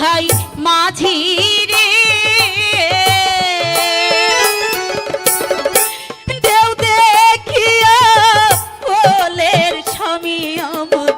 ভাই মাঝি রে দেও দেখিয়া কোলের স্বামী আমার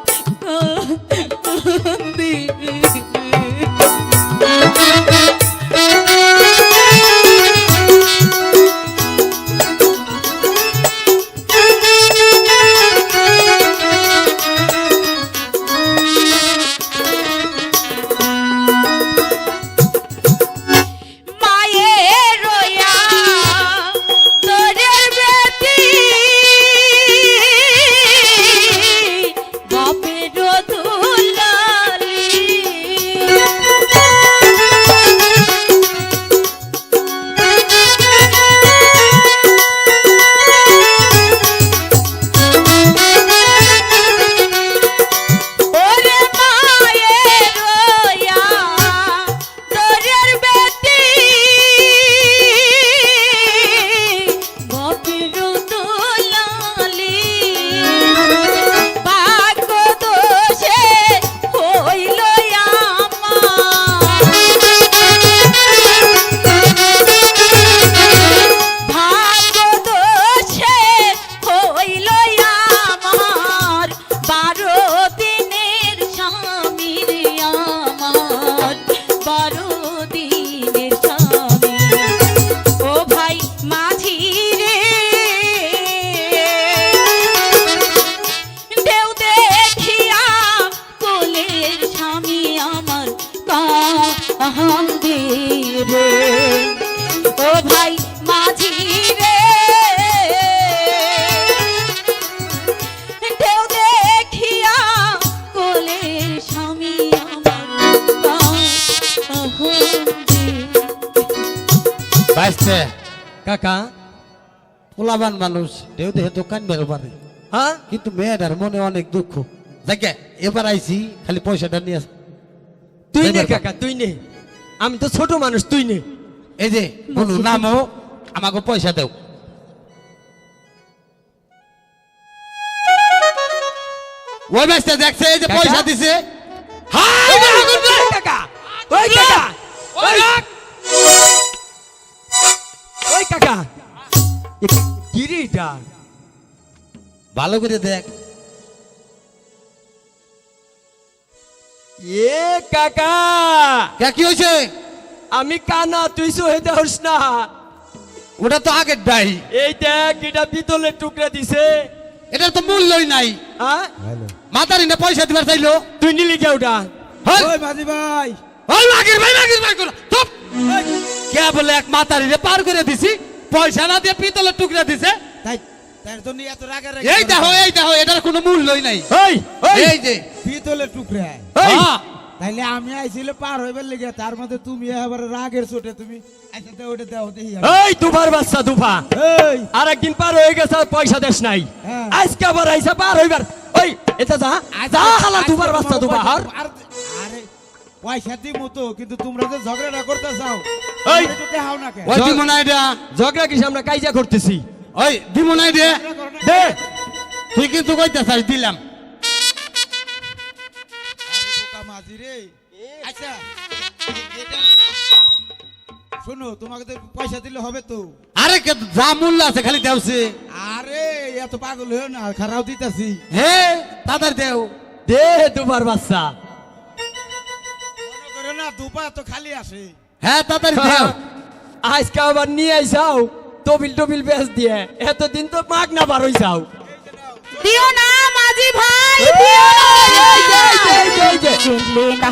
ও ভাই মাঝি রে দেও দেখিয়া কোলের স্বামী বাইসতে কাকা পোলাবান মানুষ দেও দেহে দোকান বেরো পারে হ্যাঁ কিন্তু মেয়েটার মনে অনেক দুঃখ দেখে এবার আইছি খালি পয়সাটা নিয়ে তুই নে কাকা তুই নে আমি তো ছোট মানুষ তুই নে এই যে বলু নামো আমাকে পয়সা দেও ওই ব্যস্ত দেখছে এই যে পয়সা দিছে হাই কাকা ওই কাকা ওই কাকা কিরিটা ভালো করে দেখ এ কাকা কি হয়েছে আমি কানা তুই সহেতে হস না ওটা তো আগের ডাই এই দেখ এটা পিতলের টুকরা দিছে এটার তো মূল্যই নাই হ্যাঁ মাতারি না পয়সা দিবার চাইলো তুই নিলি কে ওটা ওই মাঝি ভাই ওই মাগির ভাই করো চুপ কে বলে এক মাতারি রে পার করে দিছি পয়সা না দিয়ে পিতলের টুকরা দিছে তাই তার জন্য এত রাগের এই দেখো এটার কোনো মূল্যই নাই এই যে পিতলের টুকরা হ্যাঁ তাইলে আমি আইছিল পার হইবার লেগে তার মধ্যে তুমি এবার রাগের চোটে তুমি আচ্ছা দাও ওটা দাও দেখি এই দুবার বাচ্চা দুফা এই আর একদিন পার হয়ে গেছে আর পয়সা দেশ নাই হ্যাঁ। আজকে আবার আইসা পার হইবার ওই এটা যা যা হালা দুবার বাচ্চা দুফা আর আরে পয়সা দিব তো কিন্তু তোমরা যে ঝগড়া করতে চাও এই একটু দেখাও না কে ওই দিমনাই দে ঝগড়া কিসে আমরা কাইজা করতেছি ওই দিমনাই দে দে তুই কিন্তু কইতাছিস দিলাম মাঝি রে আচ্ছা শোনো তোমাকে তো পয়সা দিলে হবে তো আরে কে যা মূল্য আছে খালি দেওছে আরে এত পাগল হয়ে না খারাপ দিতাছি হে তাদের দেও দে দুবার বাচ্চা মনে করে না দুপা তো খালি আসে হ্যাঁ তাদের দেও আজকে আবার নিয়ে আইসাও টবিল টবিল বেচ দিয়ে এতদিন তো মাগ না বার হইসাও দিও না মাঝি ভাই এই যে দিও না